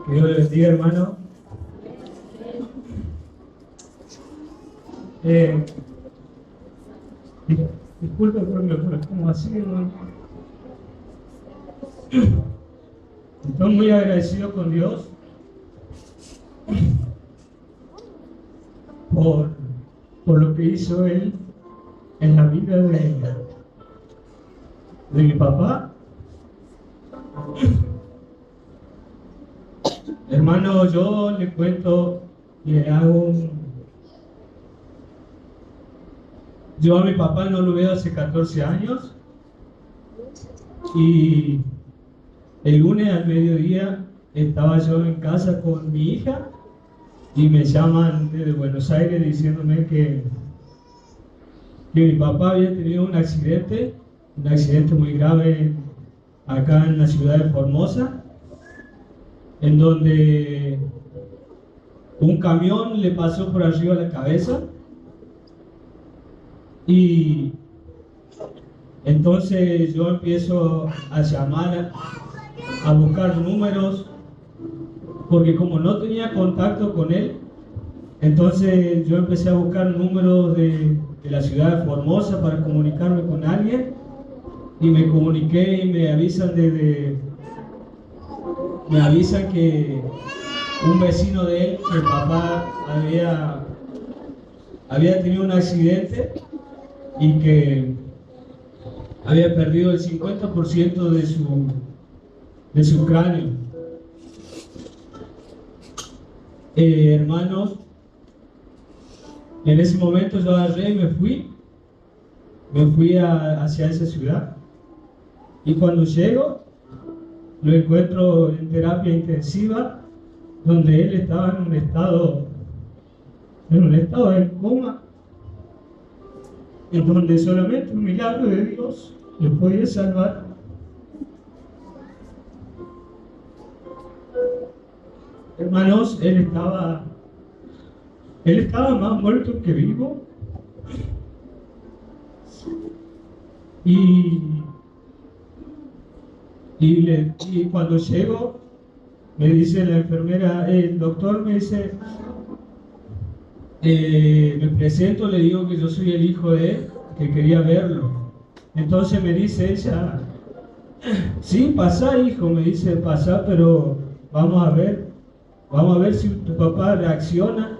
Que Dios le bendiga, hermano. Disculpe por lo como así, hermano. Estoy muy agradecido con Dios por lo que hizo Él en la vida de mi papá. Hermano, yo le cuento, le hago yo a mi papá no lo veo hace 14 años y el lunes al mediodía estaba yo en casa con mi hija y me llaman desde Buenos Aires diciéndome que mi papá había tenido un accidente muy grave acá en la ciudad de Formosa, en donde un camión le pasó por arriba de la cabeza y entonces yo empiezo a llamar, a buscar números, porque como no tenía contacto con él, entonces yo empecé a buscar números de la ciudad de Formosa para comunicarme con alguien y me comuniqué y me avisan que un vecino de él, que el papá había tenido un accidente y que había perdido el 50% de su cráneo. Hermanos, en ese momento yo agarré y me fui hacia esa ciudad. Y cuando llego, lo encuentro en terapia intensiva, donde él estaba en un estado de coma, en donde solamente un milagro de Dios le podía salvar. Hermanos, él estaba más muerto que vivo. Y cuando llego, me dice la enfermera, el doctor me dice, me presento, le digo que yo soy el hijo de él, que quería verlo. Entonces me dice ella, sí, pasá, hijo, me dice, pasá, pero vamos a ver si tu papá reacciona,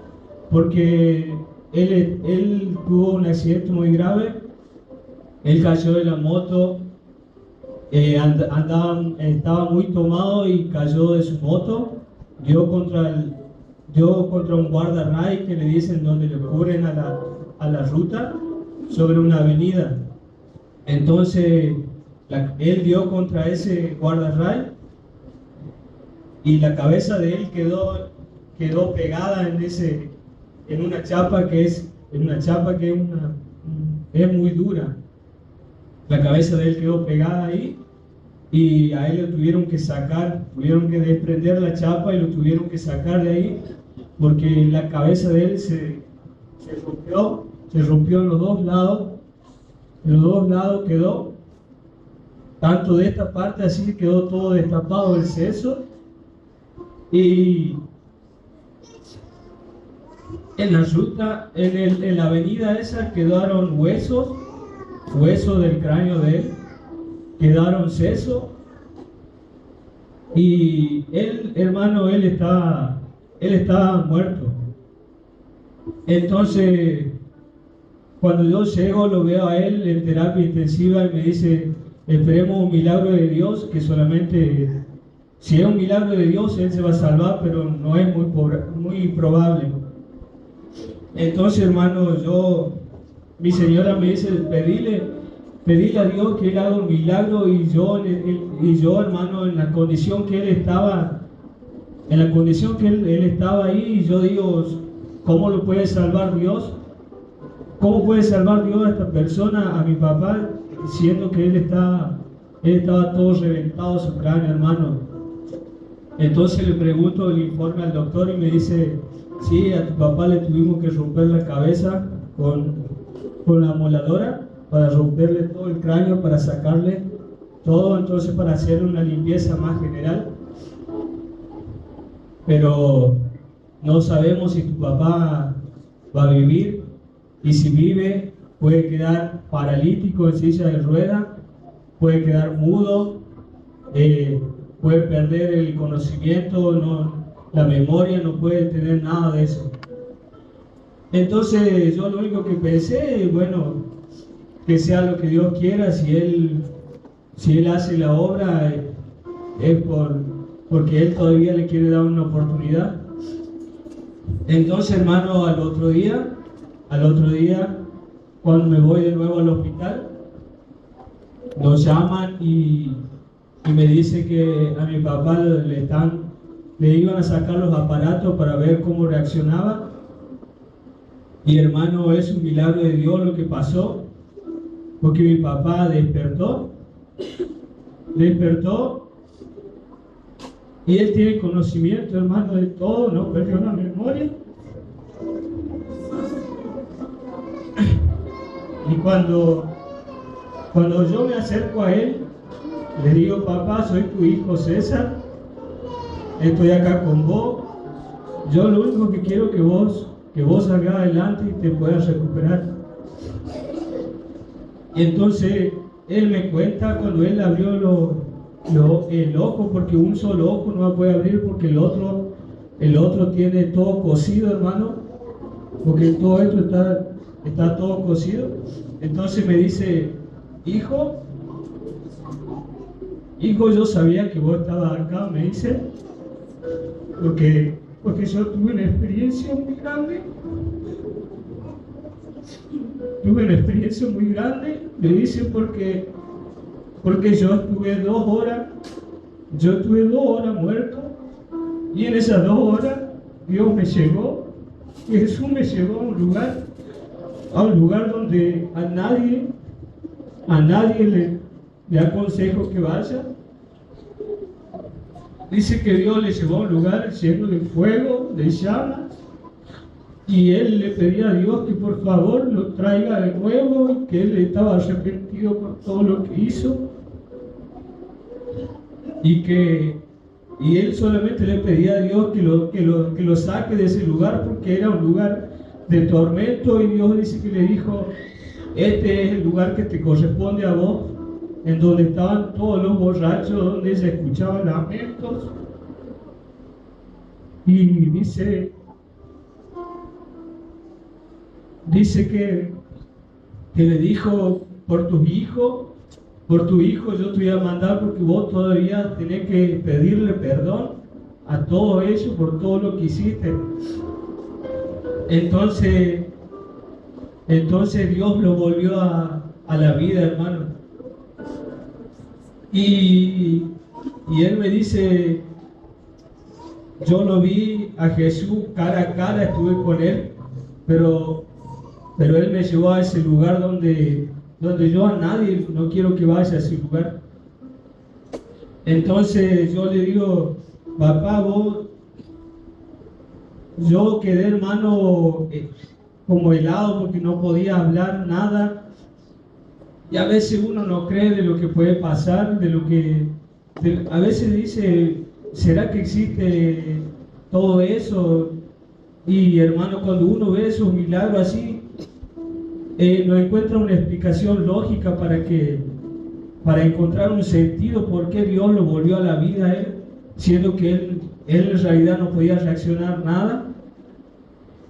porque él tuvo un accidente muy grave, él cayó de la moto, estaba muy tomado y cayó de su moto, dio contra un guardarray que le dicen donde le cubren a la ruta sobre una avenida. Entonces él dio contra ese guardarray y la cabeza de él quedó pegada en una chapa que es muy dura. La cabeza de él quedó pegada ahí y a él lo tuvieron que desprender la chapa y lo tuvieron que sacar de ahí porque la cabeza de él se rompió en los dos lados quedó, tanto de esta parte así quedó todo destapado el seso y en la ruta, en la avenida esa quedaron huesos del cráneo de él, quedaron sesos y él, hermano, él estaba muerto. Entonces, cuando yo llego, lo veo a él en terapia intensiva y me dice, esperemos un milagro de Dios, que solamente, si es un milagro de Dios, él se va a salvar, pero no es muy probable. Entonces, hermano, mi señora me dice, pedile a Dios que Él haga un milagro y yo, hermano, en la condición que Él estaba ahí, y yo digo, ¿cómo lo puede salvar Dios? ¿Cómo puede salvar Dios a esta persona, a mi papá, siendo que él estaba todo reventado su cráneo, hermano? Entonces le pregunto el informe al doctor y me dice, sí, a tu papá le tuvimos que romper la cabeza con la moladora para romperle todo el cráneo, para sacarle todo, entonces para hacer una limpieza más general. pero no sabemos si tu papá va a vivir, y si vive puede quedar paralítico en silla de ruedas, puede quedar mudo, puede perder el conocimiento, la memoria, no puede tener nada de eso. Entonces yo lo único que pensé, bueno, que sea lo que Dios quiera. Si Él hace la obra, es porque Él todavía le quiere dar una oportunidad. Entonces, hermano, al otro día, cuando me voy de nuevo al hospital, nos llaman y me dice que a mi papá le iban a sacar los aparatos para ver cómo reaccionaba. Y hermano, es un milagro de Dios lo que pasó, porque mi papá despertó y él tiene conocimiento, hermano, de todo, no perdió la memoria. Y cuando yo me acerco a él, le digo: papá, soy tu hijo César, estoy acá con vos, yo lo único que quiero que vos salgas adelante y te puedas recuperar. Y entonces él me cuenta cuando él abrió el ojo, porque un solo ojo no puede abrir, porque el otro tiene todo cosido, hermano, porque todo esto está todo cosido. Entonces me dice: hijo, yo sabía que vos estabas acá, me dice, porque yo tuve una experiencia muy grande. Me dice, porque yo estuve 2 horas muerto, y en esas 2 horas Dios me llevó, Jesús me llevó a un lugar donde a nadie le aconsejo que vaya. Dice que Dios le llevó a un lugar lleno de fuego, de llamas, y él le pedía a Dios que por favor lo traiga de nuevo, y que él estaba arrepentido por todo lo que hizo, y él solamente le pedía a Dios que lo saque de ese lugar, porque era un lugar de tormento. Y Dios dice que le dijo: este es el lugar que te corresponde a vos, en donde estaban todos los borrachos, donde se escuchaban lamentos. Y dice que le dijo: por tu hijo yo te voy a mandar, porque vos todavía tenés que pedirle perdón a todo eso por todo lo que hiciste. Entonces Dios lo volvió a la vida, hermano. Y él me dice: yo lo vi a Jesús cara a cara, estuve con él, pero él me llevó a ese lugar donde yo a nadie no quiero que vaya a ese lugar. Entonces yo le digo: papá, yo quedé, hermano, como helado, porque no podía hablar nada. Y a veces uno no cree de lo que puede pasar, a veces dice: ¿será que existe todo eso? Y hermano, cuando uno ve esos milagros así, no encuentra una explicación lógica para encontrar un sentido por qué Dios lo volvió a la vida a él, siendo que él en realidad no podía reaccionar nada.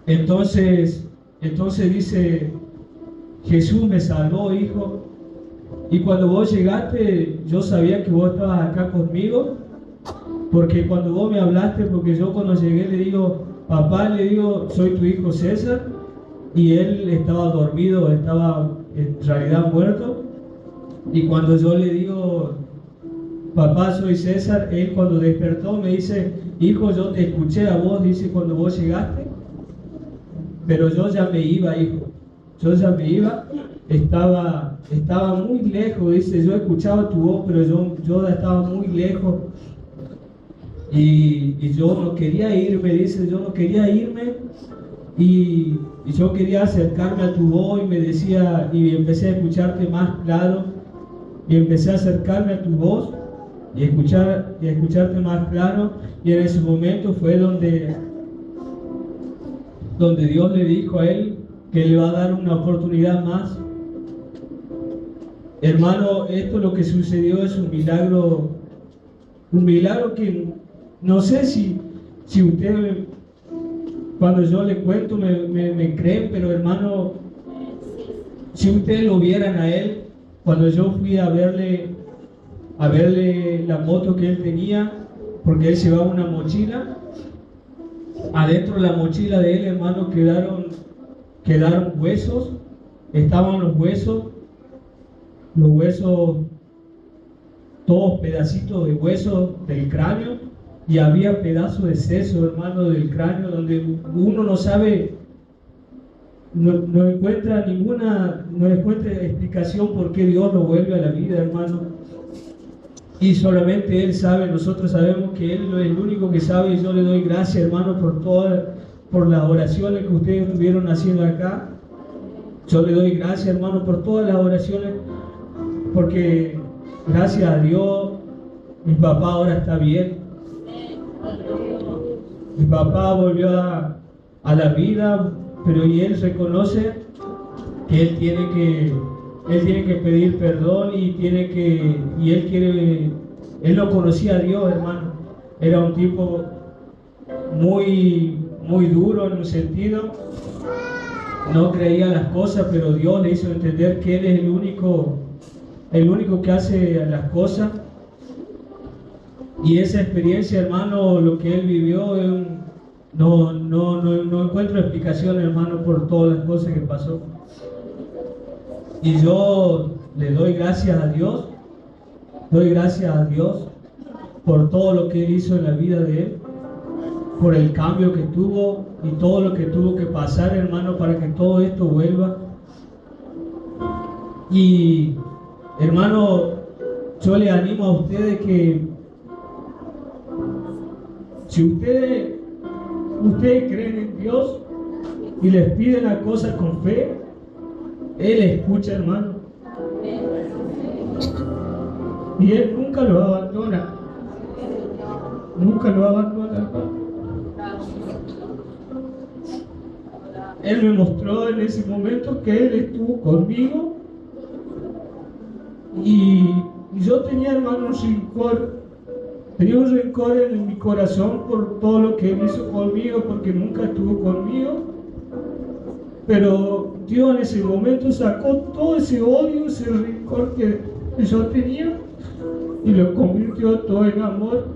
Entonces dice: Jesús me salvó, hijo, y cuando vos llegaste yo sabía que vos estabas acá conmigo, porque cuando vos me hablaste, porque yo cuando llegué le digo: papá, le digo, soy tu hijo César, y él estaba dormido, estaba en realidad muerto. Y cuando yo le digo: papá, soy César, él cuando despertó me dice: hijo, yo te escuché a vos, dice, cuando vos llegaste, pero yo ya me iba, hijo, yo ya me iba, estaba muy lejos, dice, yo escuchaba tu voz, pero yo estaba muy lejos, y yo no quería irme, dice, yo no quería irme, y yo quería acercarme a tu voz, y me decía, y empecé a escucharte más claro, y empecé a acercarme a tu voz, y escucharte más claro. Y en ese momento fue donde Dios le dijo a él que le va a dar una oportunidad más. Hermano, esto lo que sucedió es un milagro que no sé si usted, cuando yo le cuento, me creen, pero hermano, si ustedes lo vieran a él, cuando yo fui a verle la moto que él tenía, porque él llevaba una mochila, adentro de la mochila de él, hermano, quedaron huesos, estaban los huesos, todos pedacitos de hueso del cráneo, y había pedazos de seso, hermano, del cráneo, donde uno no sabe, no encuentra explicación por qué Dios lo vuelve a la vida, hermano. Y solamente Él sabe, nosotros sabemos que Él es el único que sabe, y yo le doy gracias, hermano, por las oraciones que ustedes estuvieron haciendo acá. Yo le doy gracias, hermano, por todas las oraciones, porque gracias a Dios mi papá ahora está bien. Mi papá volvió a la vida, pero y él reconoce que él tiene que pedir perdón, él no conocía a Dios, hermano. Era un tipo muy duro en un sentido, no creía las cosas, pero Dios le hizo entender que Él es el único que hace las cosas. Y esa experiencia, hermano, lo que él vivió, no encuentro explicación, hermano, por todas las cosas que pasó. Y yo le doy gracias a Dios por todo lo que Él hizo en la vida de él, por el cambio que tuvo y todo lo que tuvo que pasar, hermano, para que todo esto vuelva. Y, hermano, yo le animo a ustedes que si ustedes creen en Dios y les piden las cosas con fe, Él escucha, hermano. Y Él nunca lo abandona. Nunca lo abandona, hermano. Él me mostró en ese momento que Él estuvo conmigo. Y yo tenía, hermano, un rencor en mi corazón por todo lo que Él hizo conmigo, porque nunca estuvo conmigo. Pero Dios en ese momento sacó todo ese odio, ese rencor que yo tenía, y lo convirtió todo en amor.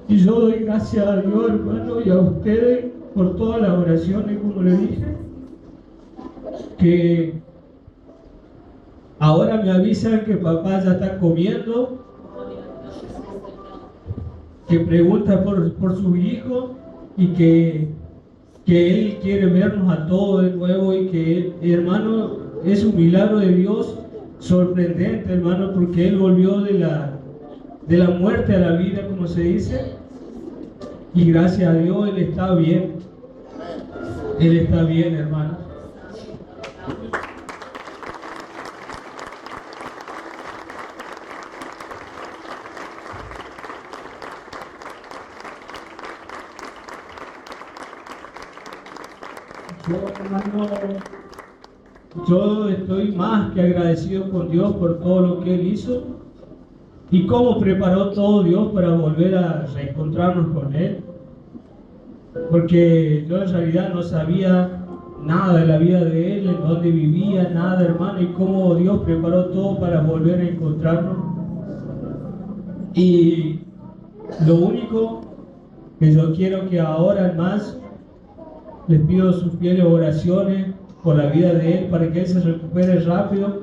Y yo doy gracias a Dios, hermano, y a ustedes por todas las oraciones, como le dije, que ahora me avisan que papá ya está comiendo, que pregunta por su hijo, y que Él quiere vernos a todos de nuevo, y que, hermano, es un milagro de Dios sorprendente, hermano, porque Él volvió de la muerte a la vida, como se dice, y gracias a Dios Él está bien. Él está bien, hermano. Yo estoy más que agradecido con Dios por todo lo que Él hizo y cómo preparó todo Dios para volver a reencontrarnos con Él, porque yo en realidad no sabía nada de la vida de Él, en dónde vivía, nada, hermano, y cómo Dios preparó todo para volver a encontrarnos. Y lo único que yo quiero que ahora más les pido sus fieles oraciones por la vida de Él, para que Él se recupere rápido,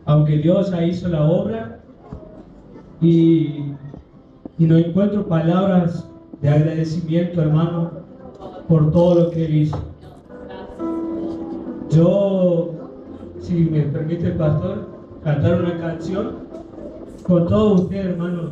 aunque Dios ya hizo la obra, y no encuentro palabras de agradecimiento, hermano, por todo lo que Él hizo. Yo, si me permite el pastor, cantar una canción con todos ustedes, hermanos.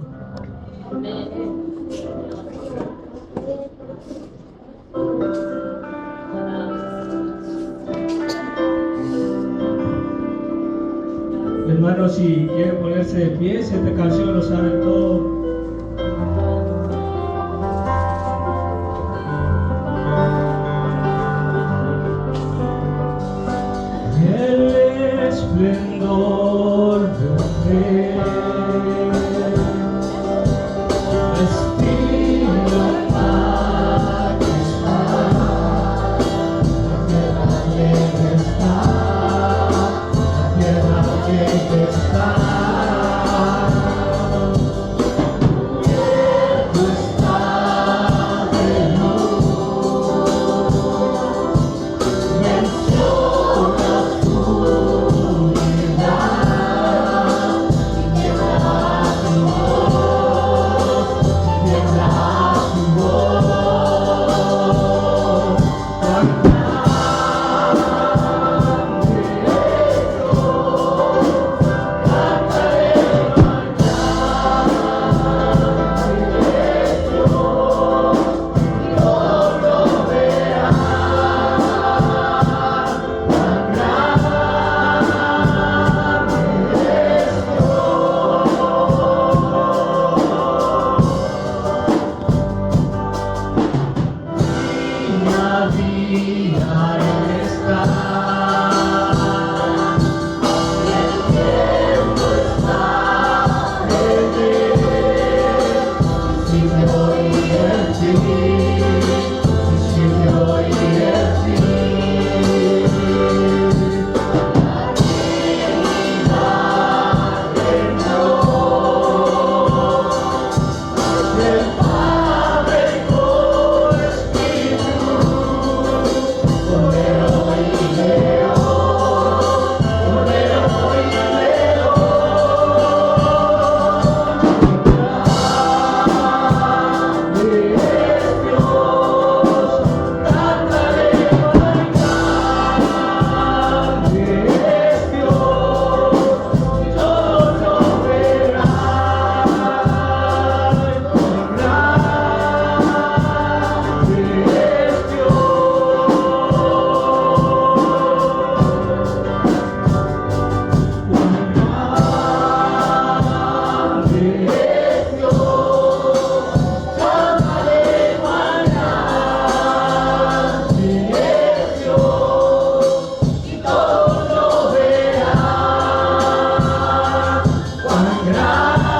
Hermanos, Hermanos, si quieren ponerse de pie, si esta canción lo saben todos. El esplendor de un rey, vestido en majestad, la tierra alegre está, la tierra alegre está. Cubierto está de luz, venció la oscuridad, tiembla su voz, tiembla su voz. Cuán grande es Dios, cantaré cuán grande es Dios, y todos lo verán. Cuán grande es Día a día Él está, y el tiempo está en Él. Sirve hoy el fin, sirve hoy el fin. La divinidad reinó del Padre con Espíritu, Cordero y León, Cordero y León. Grande es Dios, cantaré cuán grande es Dios, y todos lo verán. Cuán grande es Dios. Cuán grande es Dios, cantaré cuán grande es Dios, y todos lo verán. Cuán grande es Dios. Cuán grande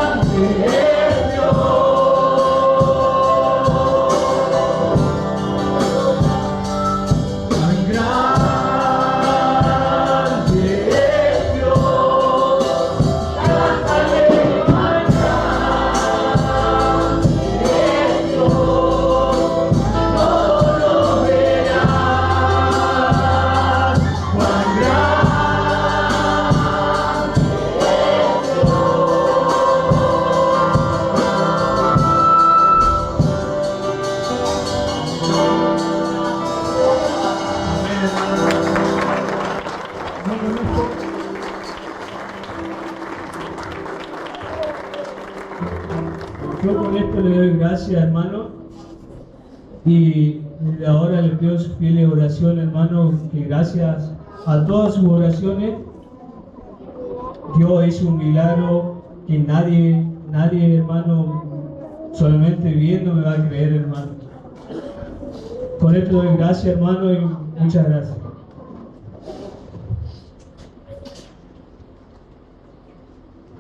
es Dios, cantaré cuán grande es Dios, todos lo verán. Cuán grande es Yo con esto le doy gracias, hermano, y desde ahora le pido su fiel oración, hermano, que gracias a todas sus oraciones, Dios hizo un milagro que nadie, hermano, solamente viendo me va a creer, hermano. Con esto le doy gracias, hermano, y muchas gracias.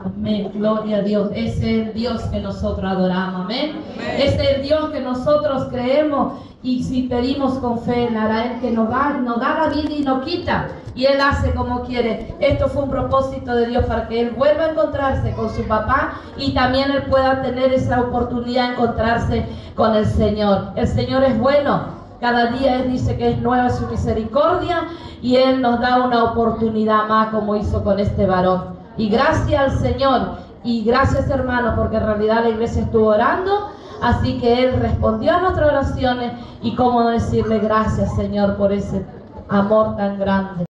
Amén, gloria a Dios. Ese es el Dios que nosotros adoramos, amén. Ese es el Dios que nosotros creemos, y si pedimos con fe, Él hará. Él que nos da la vida y nos quita, y Él hace como quiere. Esto fue un propósito de Dios para que Él vuelva a encontrarse con su papá, y también Él pueda tener esa oportunidad de encontrarse con el Señor. El Señor es bueno. Cada día Él dice que es nueva su misericordia, y Él nos da una oportunidad más, como hizo con este varón. Y gracias al Señor, y gracias, hermanos, porque en realidad la iglesia estuvo orando, así que Él respondió a nuestras oraciones, y cómo decirle gracias, Señor, por ese amor tan grande.